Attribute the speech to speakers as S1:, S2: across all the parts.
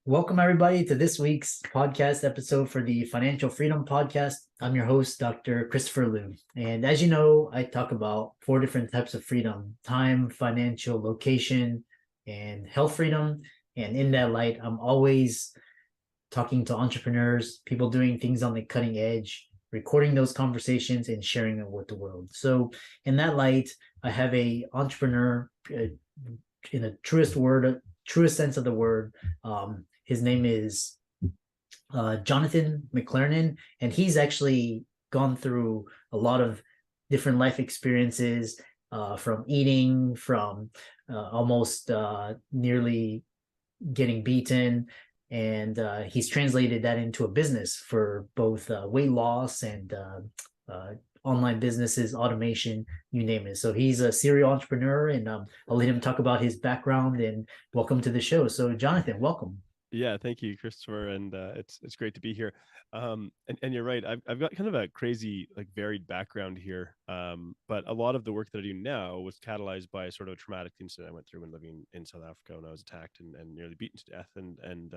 S1: Welcome everybody to this week's podcast episode for the Financial Freedom Podcast. I'm your host, Dr. Christopher Liu. And as you know, I talk about four different types of freedom: time, financial, location, and health freedom. And in that light, I'm always talking to entrepreneurs, people doing things on the cutting edge, recording those conversations and sharing them with the world. So in that light, I have a entrepreneur in the truest sense of the word. His name is Jonathan McLernon, and he's actually gone through a lot of different life experiences, from eating, from almost nearly getting beaten, and he's translated that into a business for both weight loss and online businesses, automation, you name it. So he's a serial entrepreneur, and I'll let him talk about his background. And welcome to the show. So, Jonathan, welcome.
S2: Yeah, thank you, Christopher, and it's great to be here. And you're right. I've got kind of a crazy, like, varied background here. But a lot of the work that I do now was catalyzed by sort of a traumatic incident I went through when living in South Africa, when I was attacked and nearly beaten to death, and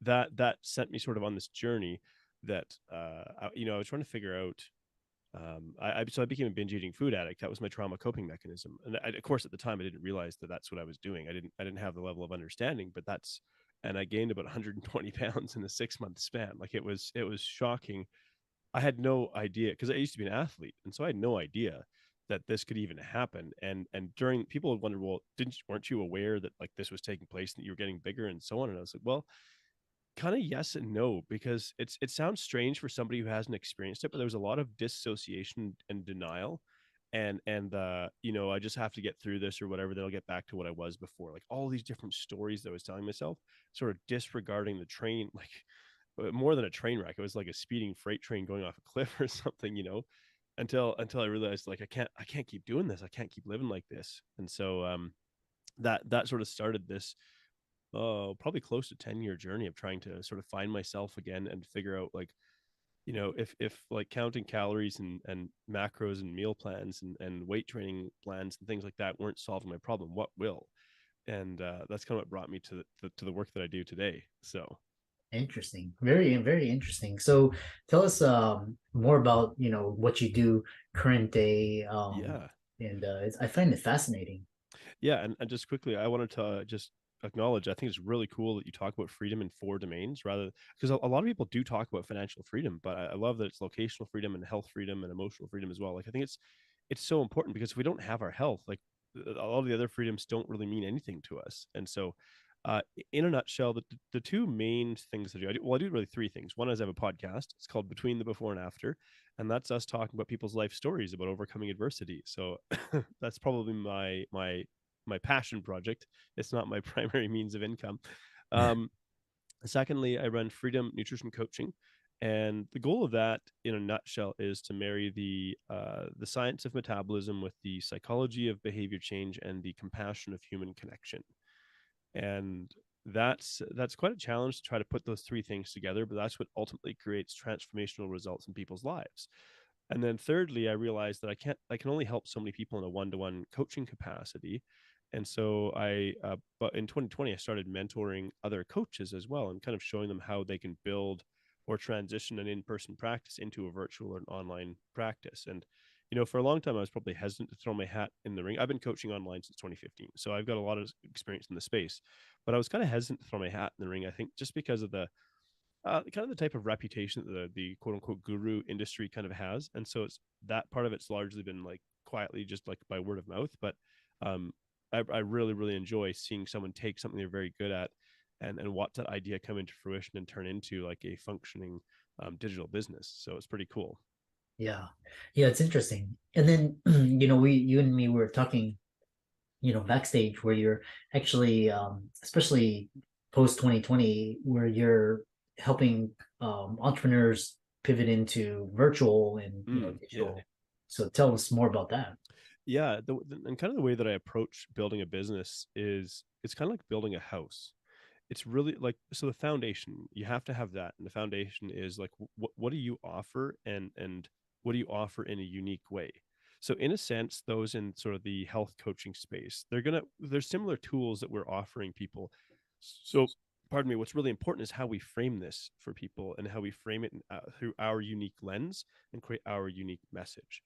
S2: that sent me sort of on this journey that I was trying to figure out. So I became a binge eating food addict. That was my trauma coping mechanism, and of course, at the time, I didn't realize that that's what I was doing. I didn't have the level of understanding, but that's and I gained about 120 pounds in a 6 month span. Like it was shocking. I had no idea because I used to be an athlete, and so I had no idea that this could even happen. And during people would wonder, well, weren't you aware that like this was taking place and that you were getting bigger and so on? And I was like, well, kind of yes and no, because it sounds strange for somebody who hasn't experienced it, but there was a lot of dissociation and denial, and I just have to get through this or whatever, then I'll get back to what I was before. Like all these different stories that I was telling myself, sort of disregarding the train, like more than a train wreck, it was like a speeding freight train going off a cliff or something, until I realized, like, I can't keep doing this, I can't keep living like this. And so that sort of started this probably close to 10-year journey of trying to sort of find myself again and figure out, like, if like counting calories and macros and meal plans and weight training plans and things like that weren't solving my problem, what will? And that's kind of what brought me to the work that I do today. So
S1: Interesting, very, very interesting. So, tell us more about what you do current day,
S2: yeah.
S1: and I find it fascinating.
S2: Yeah, and just quickly, I wanted to just acknowledge, I think it's really cool that you talk about freedom in four domains, rather, because a lot of people do talk about financial freedom, but I love that it's locational freedom and health freedom and emotional freedom as well. Like, I think it's so important, because if we don't have our health, like, a lot of the other freedoms don't really mean anything to us. And so in a nutshell, the two main things that I do really three things. One is I have a podcast. It's called Between the Before and After, and that's us talking about people's life stories about overcoming adversity. So that's probably my passion project. It's not my primary means of income. Um, Secondly, I run Freedom Nutrition Coaching, and the goal of that, in a nutshell, is to marry the science of metabolism with the psychology of behavior change and the compassion of human connection. And that's quite a challenge to try to put those three things together, but that's what ultimately creates transformational results in people's lives. And then thirdly, I realized that I can only help so many people in a one-to-one coaching capacity. And so but in 2020, I started mentoring other coaches as well, and kind of showing them how they can build or transition an in-person practice into a virtual or an online practice. And for a long time, I was probably hesitant to throw my hat in the ring. I've been coaching online since 2015, so I've got a lot of experience in the space, but I was kind of hesitant to throw my hat in the ring, I think, just because of the kind of the type of reputation that the quote unquote guru industry kind of has. And so it's that part of it's largely been like quietly, just like by word of mouth. But um, I really, really enjoy seeing someone take something they're very good at and watch that idea come into fruition and turn into like a functioning digital business. So it's pretty cool.
S1: Yeah, yeah, it's interesting. And then you and me were talking, backstage, where you're actually, especially post 2020, where you're helping entrepreneurs pivot into virtual and
S2: Yeah.
S1: digital. So tell us more about that.
S2: Yeah. And kind of the way that I approach building a business is it's kind of like building a house. It's really like, so the foundation, you have to have that, and the foundation is like, what do you offer, and what do you offer in a unique way? So in a sense, those in sort of the health coaching space, there's similar tools that we're offering people. So pardon me, what's really important is how we frame this for people and how we frame it through our unique lens and create our unique message.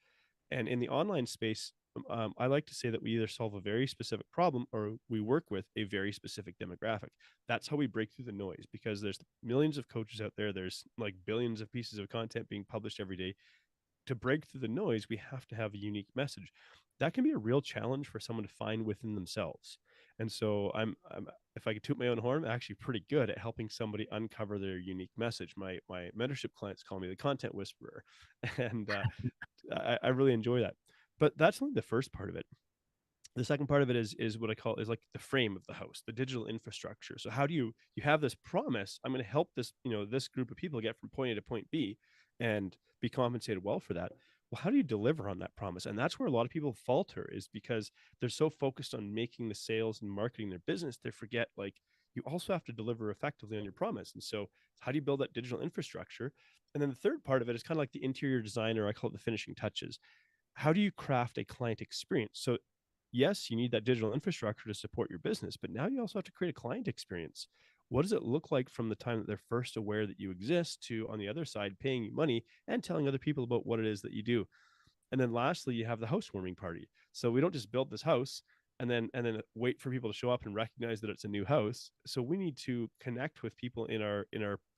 S2: And in the online space, I like to say that we either solve a very specific problem or we work with a very specific demographic. That's how we break through the noise, because there's millions of coaches out there. There's like billions of pieces of content being published every day. To break through the noise, we have to have a unique message. That can be a real challenge for someone to find within themselves. And so I'm if I could toot my own horn, I'm actually pretty good at helping somebody uncover their unique message. My mentorship clients call me the content whisperer, and I really enjoy that. But that's only the first part of it. The second part of it is what I call is like the frame of the house, the digital infrastructure. So how do you have this promise? I'm going to help this group of people get from point A to point B and be compensated well for that. Well, how do you deliver on that promise? And that's where a lot of people falter, is because they're so focused on making the sales and marketing their business, they forget like you also have to deliver effectively on your promise. And so how do you build that digital infrastructure? And then the third part of it is kind of like the interior design, or I call it the finishing touches. How do you craft a client experience? So yes, you need that digital infrastructure to support your business, but now you also have to create a client experience. What does it look like from the time that they're first aware that you exist to, on the other side, paying you money and telling other people about what it is that you do? And then lastly, you have the housewarming party. So we don't just build this house and then wait for people to show up and recognize that it's a new house. So we need to connect with people in our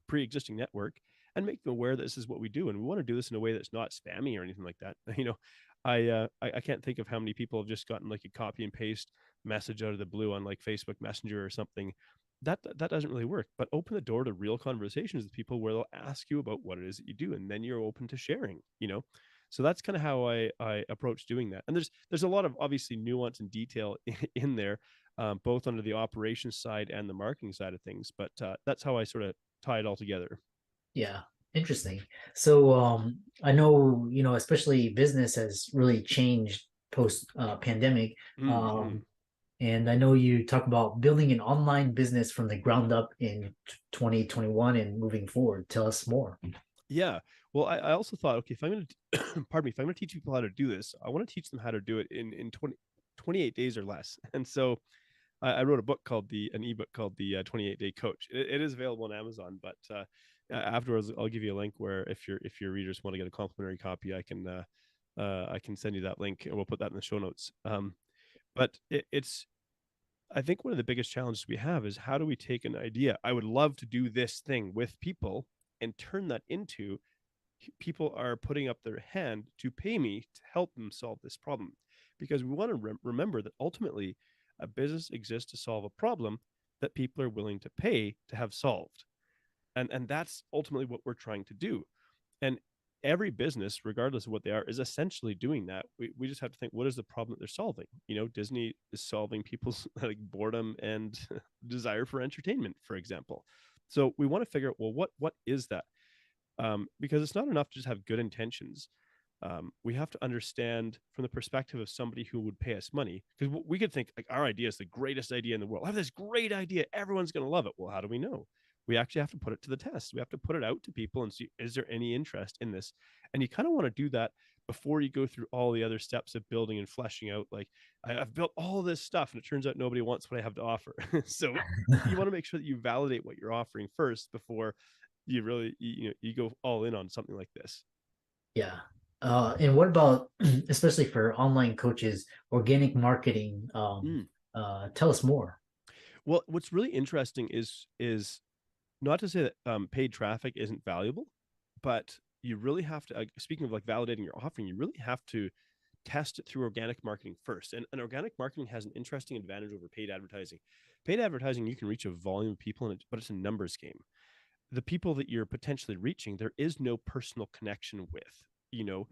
S2: pre-existing network and make them aware that this is what we do, and we want to do this in a way that's not spammy or anything like that. I can't think of how many people have just gotten like a copy and paste message out of the blue on like Facebook Messenger or something. That doesn't really work. But open the door to real conversations with people where they'll ask you about what it is that you do, and then you're open to sharing. So that's kind of how I approach doing that. And there's a lot of obviously nuance and detail in there, both under the operations side and the marketing side of things. But that's how I sort of tie it all together.
S1: Yeah, interesting. So I know, especially business has really changed post pandemic.
S2: Mm-hmm.
S1: And I know you talk about building an online business from the ground up in 2021 and moving forward. Tell us more.
S2: Yeah. Well, I also thought, okay, if I'm going to, pardon me, if I'm going to teach people how to do this, I want to teach them how to do it in 28 days or less. And so I wrote a book called an ebook called the 28 Day Coach. It is available on Amazon, but afterwards I'll give you a link where if your readers want to get a complimentary copy, I can send you that link, and we'll put that in the show notes. But it's I think one of the biggest challenges we have is, how do we take an idea? I would love to do this thing with people and turn that into people are putting up their hand to pay me to help them solve this problem. Because we want to remember that ultimately a business exists to solve a problem that people are willing to pay to have solved. And that's ultimately what we're trying to do. And every business, regardless of what they are, is essentially doing that. We just have to think, what is the problem that they're solving? Disney is solving people's like boredom and desire for entertainment, for example. So we want to figure out, well, what is that? Because it's not enough to just have good intentions. We have to understand from the perspective of somebody who would pay us money, because we could think like our idea is the greatest idea in the world. I have this great idea, everyone's going to love it. Well, how do we know? We actually have to put it to the test. We have to put it out to people and see, is there any interest in this? And you kind of want to do that before you go through all the other steps of building and fleshing out. Like, I've built all this stuff and it turns out nobody wants what I have to offer. So you want to make sure that you validate what you're offering first before you really you go all in on something like this.
S1: Yeah. And what about, especially for online coaches, organic marketing?
S2: Mm.
S1: Tell us more.
S2: Well, what's really interesting is not to say that paid traffic isn't valuable, but you really have to. Speaking of like validating your offering, you really have to test it through organic marketing first. And organic marketing has an interesting advantage over paid advertising. Paid advertising, you can reach a volume of people, but it's a numbers game. The people that you're potentially reaching, there is no personal connection with, you know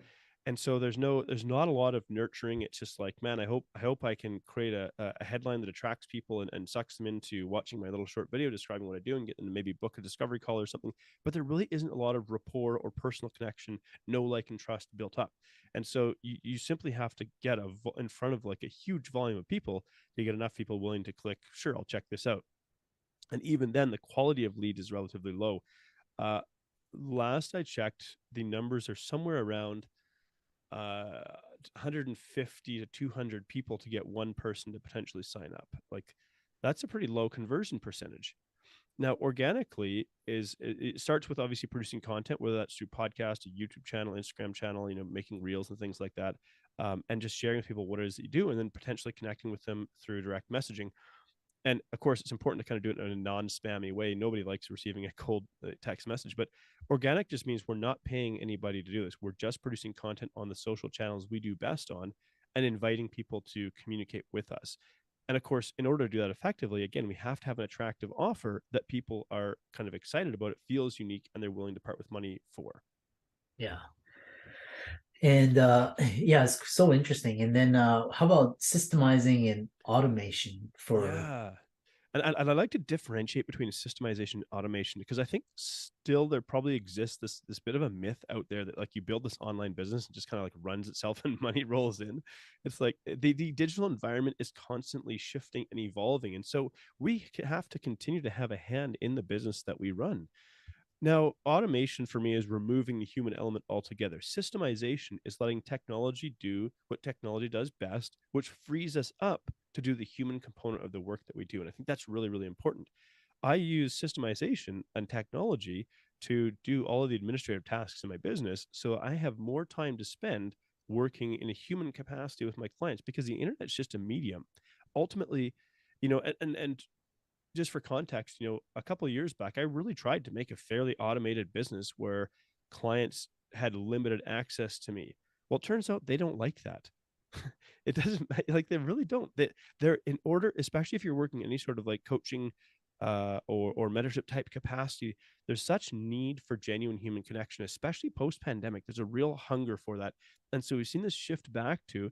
S2: and so there's not a lot of nurturing. It's just like, man, I hope I can create a headline that attracts people and sucks them into watching my little short video describing what I do, and get them to maybe book a discovery call or something. But there really isn't a lot of rapport or personal connection, no like and trust built up. And so you simply have to get in front of like a huge volume of people to get enough people willing to click, sure, I'll check this out. And even then, the quality of lead is relatively low. uh, Last I checked, the numbers are somewhere around 150 to 200 people to get one person to potentially sign up. Like, that's a pretty low conversion percentage. Now, organically it starts with obviously producing content, whether that's through podcast, a YouTube channel, Instagram channel, making reels and things like that, and just sharing with people what it is that you do, and then potentially connecting with them through direct messaging. And of course, it's important to kind of do it in a non-spammy way. Nobody likes receiving a cold text message, but organic just means we're not paying anybody to do this. We're just producing content on the social channels we do best on and inviting people to communicate with us. And of course, in order to do that effectively, again, we have to have an attractive offer that people are kind of excited about. It feels unique and they're willing to part with money for.
S1: Yeah. And yeah, it's so interesting. And then how about systemizing and automation for
S2: Yeah. And I like to differentiate between systemization and automation, because I think still there probably exists this bit of a myth out there that like you build this online business and just kind of like runs itself and money rolls in. It's like the digital environment is constantly shifting and evolving, and so we have to continue to have a hand in the business that we run. Now, automation for me is removing the human element altogether. Systemization is letting technology do what technology does best, which frees us up to do the human component of the work that we do. And I think that's really, really important. I use systemization and technology to do all of the administrative tasks in my business, so I have more time to spend working in a human capacity with my clients, because the internet's just a medium. Ultimately, and just for context, a couple of years back, I really tried to make a fairly automated business where clients had limited access to me. Well, it turns out they don't like that. It doesn't like, they really don't. They're in order, especially if you're working any sort of like coaching or mentorship type capacity. There's such need for genuine human connection, especially post pandemic. There's a real hunger for that, and so we've seen this shift back to,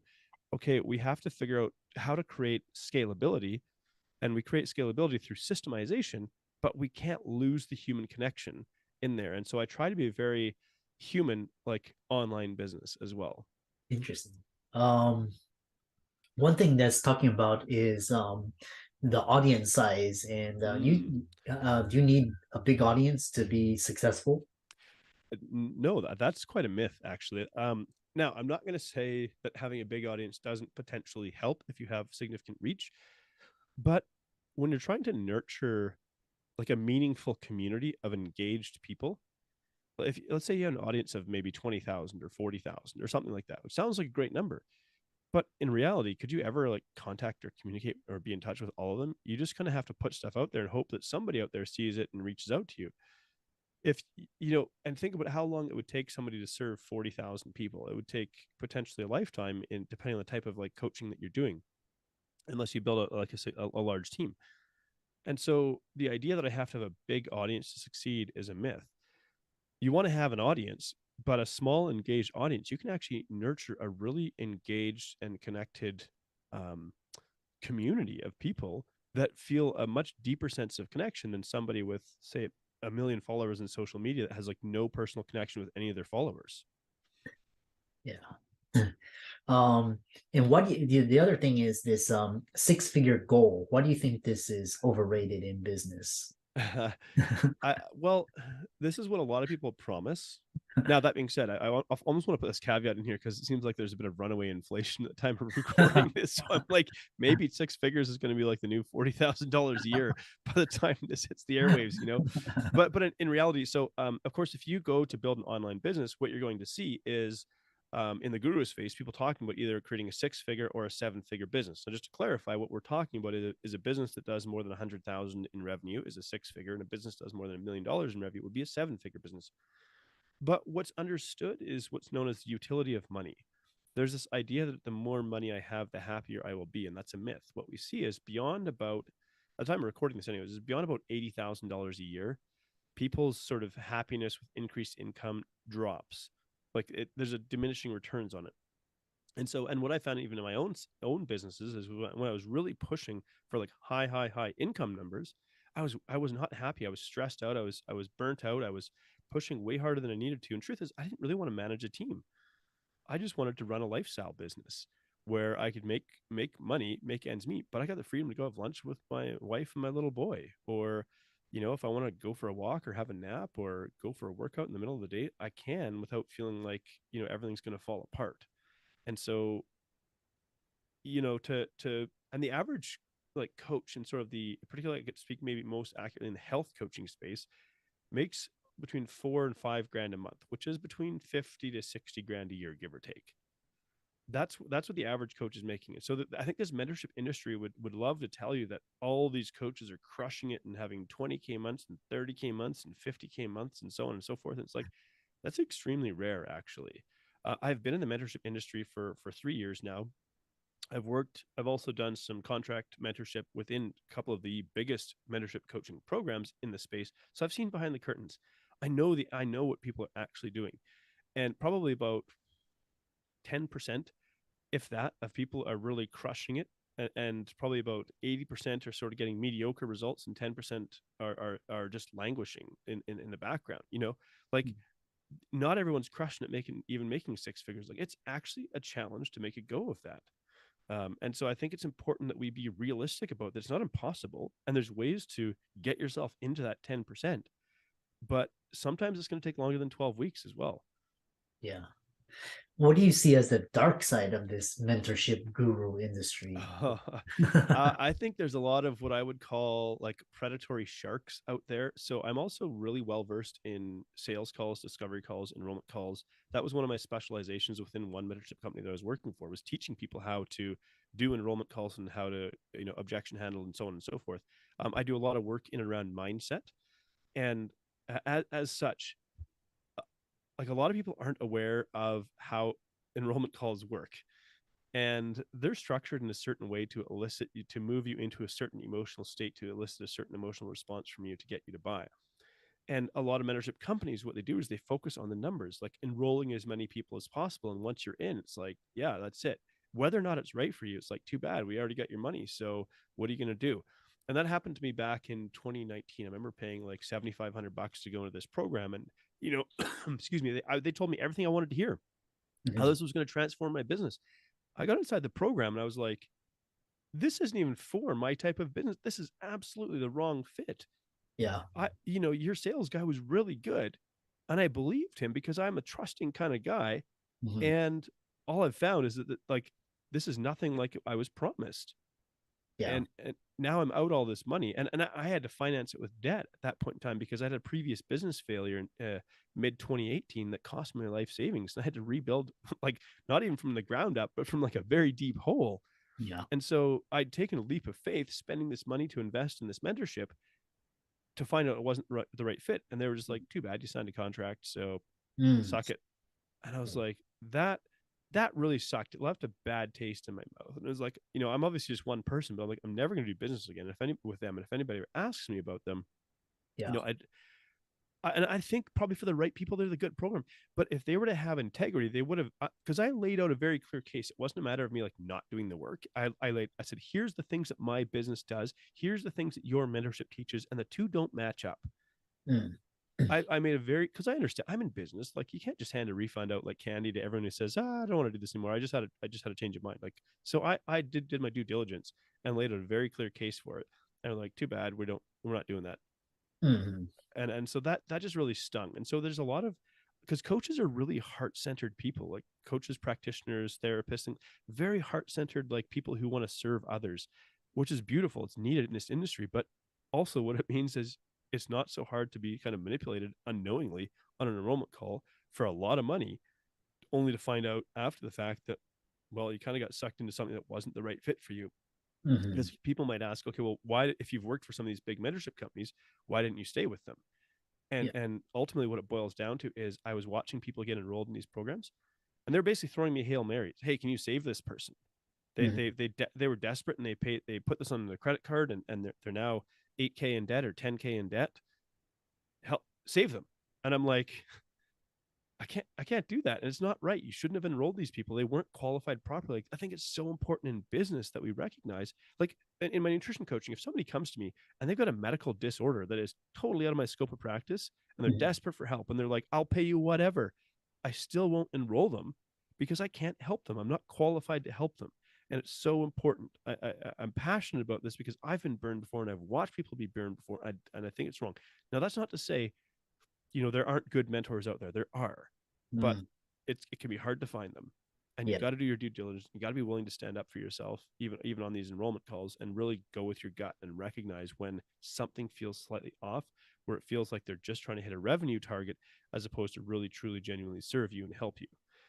S2: okay, we have to figure out how to create scalability, and we create scalability through systemization, but we can't lose the human connection in there. And so I try to be a very human like online business as well.
S1: interesting? Um, One thing that's talking about is the audience size, and
S2: Mm.
S1: do you need a big audience to be successful?
S2: No, that's quite a myth, actually. Now, I'm not going to say that having a big audience doesn't potentially help if you have significant reach, but when you're trying to nurture like a meaningful community of engaged people, if let's say you have an audience of maybe 20,000 or 40,000 or something like that, which sounds like a great number, but in reality, could you ever like contact or communicate or be in touch with all of them? You just kind of have to put stuff out there and hope that somebody out there sees it and reaches out to you. If and think about how long it would take somebody to serve 40,000 people. It would take potentially a lifetime, in depending on the type of like coaching that you're doing, unless you build a large team. And so the idea that I have to have a big audience to succeed is a myth. You want to have an audience, but a small engaged audience, you can actually nurture a really engaged and connected um, community of people that feel a much deeper sense of connection than somebody with, say, a million followers in social media that has like no personal connection with any of their followers.
S1: Yeah. Um, and the other thing is this six-figure goal. Why do you think this is overrated in business?
S2: Well, this is what a lot of people promise. Now, that being said, I almost want to put this caveat in here because it seems like there's a bit of runaway inflation at the time of recording this. So I'm like, maybe six figures is going to be like the new $40,000 a year by the time this hits the airwaves. But in reality, so of course, if you go to build an online business, what you're going to see is in the guru's face, people talking about either creating a six-figure or a seven-figure business. So just to clarify, what we're talking about is a business that does more than 100,000 in revenue is a six-figure, and a business that does more than $1 million in revenue would be a seven-figure business. But what's understood is what's known as the utility of money. There's this idea that the more money I have, the happier I will be, and that's a myth. What we see is beyond about, at the time of recording this anyways, is beyond about $80,000 a year, people's sort of happiness with increased income drops. There's a diminishing returns on it. And so, and what I found even in my own businesses is when I was really pushing for like high income numbers, I was not happy. I was stressed out. I was burnt out. I was pushing way harder than I needed to. And truth is, I didn't really want to manage a team. I just wanted to run a lifestyle business where I could make money, make ends meet, but I got the freedom to go have lunch with my wife and my little boy. Or, if I want to go for a walk or have a nap or go for a workout in the middle of the day, I can without feeling like, everything's going to fall apart. And so, to and the average like coach in sort of the, particularly I could speak maybe most accurately in the health coaching space, makes between 4 and 5 grand a month, which is between 50 to 60 grand a year, give or take. That's what the average coach is making it. So I think this mentorship industry would love to tell you that all these coaches are crushing it and having 20K months and 30K months and 50K months and so on and so forth. And it's like, that's extremely rare, actually. I've been in the mentorship industry for 3 years now. I've also done some contract mentorship within a couple of the biggest mentorship coaching programs in the space. So I've seen behind the curtains. I know what people are actually doing. And probably about 10%, if that, of people are really crushing it. And probably about 80% are sort of getting mediocre results, and 10% are just languishing in the background. Like, not everyone's crushing it, making 6 figures. Like, it's actually a challenge to make a go of that. And so I think it's important that we be realistic about that. It's not impossible, and there's ways to get yourself into that 10%, but sometimes it's going to take longer than 12 weeks as well.
S1: Yeah. What do you see as the dark side of this mentorship guru industry?
S2: I think there's a lot of what I would call like predatory sharks out there. So I'm also really well versed in sales calls, discovery calls, enrollment calls. That was one of my specializations within one mentorship company that I was working for, was teaching people how to do enrollment calls and how to, objection handle and so on and so forth. I do a lot of work in and around mindset, and as such, like, a lot of people aren't aware of how enrollment calls work, and they're structured in a certain way to elicit you, to move you into a certain emotional state, to elicit a certain emotional response from you to get you to buy. And a lot of mentorship companies, what they do is they focus on the numbers, like enrolling as many people as possible. And once you're in, it's like, yeah, that's it. Whether or not it's right for you, it's like, too bad, we already got your money, so what are you going to do? And that happened to me back in 2019. I remember paying like $7,500 to go into this program, and excuse me, they told me everything I wanted to hear, how this was going to transform my business. I got inside the program and I was like, this isn't even for my type of business. This is absolutely the wrong fit.
S1: Yeah.
S2: Your sales guy was really good, and I believed him because I'm a trusting kind of guy.
S1: Mhm.
S2: And all I've found is that like, this is nothing like I was promised.
S1: Yeah.
S2: And now I'm out all this money, and I had to finance it with debt at that point in time because I had a previous business failure in mid 2018 that cost me my life savings. And I had to rebuild, like, not even from the ground up, but from like a very deep hole.
S1: Yeah.
S2: And so I'd taken a leap of faith, spending this money to invest in this mentorship, to find out it wasn't the right fit. And they were just like, too bad, you signed a contract, so
S1: Mm.
S2: suck it. And I was like, that really sucked. It left a bad taste in my mouth. And it was like, I'm obviously just one person, but I'm like, I'm never going to do business again with them. And if anybody asks me about them,
S1: Yeah.
S2: and I think probably for the right people, they're the good program. But if they were to have integrity, they would have, because I laid out a very clear case. It wasn't a matter of me like not doing the work. I said, here's the things that my business does. Here's the things that your mentorship teaches, and the two don't match up.
S1: Mm.
S2: I made a very, because I understand I'm in business. Like, you can't just hand a refund out like candy to everyone who says, I don't want to do this anymore. I just had a change of mind. Like, so I did my due diligence and laid out a very clear case for it. And I'm like, too bad, we're not doing that.
S1: Mhm.
S2: And so that just really stung. And so there's a lot of, because coaches are really heart-centered people, like coaches, practitioners, therapists, and very heart-centered, like people who want to serve others, which is beautiful. It's needed in this industry. But also what it means is it's not so hard to be kind of manipulated unknowingly on an enrollment call for a lot of money, only to find out after the fact that, well, you kind of got sucked into something that wasn't the right fit for you.
S1: Mhm.
S2: Because people might ask, okay, well, why, if you've worked for some of these big mentorship companies, why didn't you stay with them? and
S1: Yeah.
S2: and ultimately what it boils down to is I was watching people get enrolled in these programs, and they're basically throwing me Hail Marys. Hey, can you save this person? they
S1: Mhm.
S2: they they they were desperate, and they put this on their credit card, and they're now 8K in debt or 10K in debt. Help save them. And I'm like, I can't do that. And it's not right. You shouldn't have enrolled these people. They weren't qualified properly. Like, I think it's so important in business that we recognize, like in my nutrition coaching, if somebody comes to me and they've got a medical disorder that is totally out of my scope of practice, and they're
S1: Mhm.
S2: desperate for help, and they're like, I'll pay you whatever, I still won't enroll them because I can't help them. I'm not qualified to help them. And it's so important. I'm passionate about this because I've been burned before, and I've watched people be burned before. And I think it's wrong. Now, that's not to say, there aren't good mentors out there. There are, but
S1: Mm.
S2: it can be hard to find them. And you've
S1: Yeah.
S2: got to do your due diligence. You got to be willing to stand up for yourself, even on these enrollment calls, and really go with your gut and recognize when something feels slightly off, where it feels like they're just trying to hit a revenue target as opposed to really truly genuinely serve you and help you.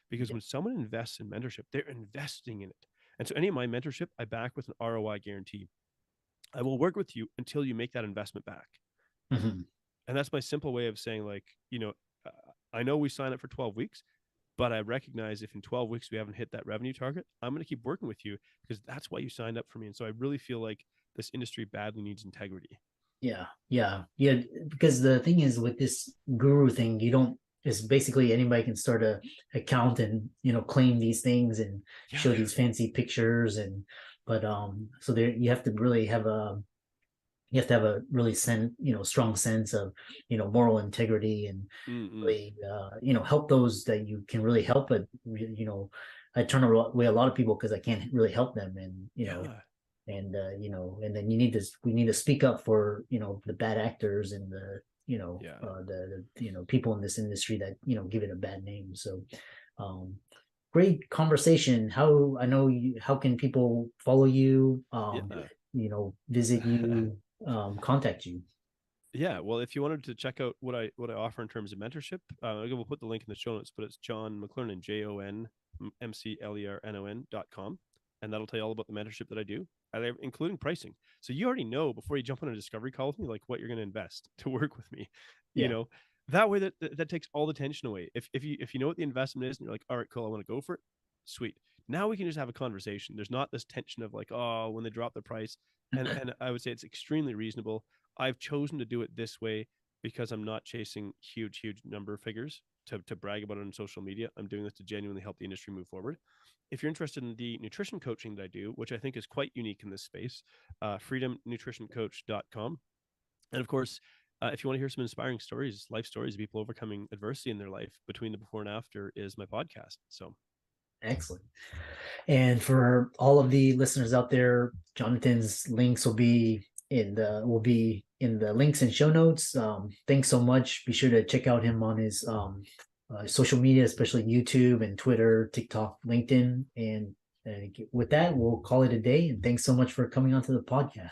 S2: Because
S1: Yeah.
S2: when someone invests in mentorship, they're investing in it. And so any of my mentorship, I back with an ROI guarantee. I will work with you until you make that investment back.
S1: Mhm.
S2: And that's my simple way of saying, like, uh, I know we sign up for 12 weeks, but I recognize if in 12 weeks we haven't hit that revenue target, I'm going to keep working with you because that's why you signed up for me. And so I really feel like this industry badly needs integrity.
S1: Yeah, yeah, yeah. Because the thing is with this guru thing, you don't. It's basically anybody can start a account and claim these things and
S2: Yeah.
S1: show these fancy pictures but so there you have to really have a really strong sense of moral integrity and
S2: Mm-mm.
S1: really help those that you can really help. But I turn away a lot of people because I can't really help them, and
S2: Yeah.
S1: and then we need to speak up for the bad actors and
S2: Yeah.
S1: the people in this industry that give it a bad name. So um great conversation. How can people follow you,
S2: Yeah.
S1: visit you, contact you?
S2: Yeah, well, if you wanted to check out what I offer in terms of mentorship, we'll put the link in the show notes. But it's John McLernon, JonMcLernon.com, and that'll tell you all about the mentorship that I do, including pricing. So you already know before you jump on a discovery call with me, like what you're going to invest to work with me. You
S1: Yeah.
S2: know, that way that takes all the tension away. If you know what the investment is and you're like, all right, cool, I want to go for it. Sweet. Now we can just have a conversation. There's not this tension of like, oh, when they drop the price, and I would say it's extremely reasonable. I've chosen to do it this way because I'm not chasing huge number of figures to brag about it on social media. I'm doing this to genuinely help the industry move forward. If you're interested in the nutrition coaching that I do, which I think is quite unique in this space, freedomnutritioncoach.com. And of course, if you want to hear some inspiring stories, life stories of people overcoming adversity in their life between the before and after, is my podcast. So
S1: Excellent. And for all of the listeners out there, Jonathan's links will be in the links and show notes. Thanks so much. Be sure to check out him on his social media, especially YouTube and Twitter, TikTok, LinkedIn. And with that, we'll call it a day. And thanks so much for coming onto the podcast.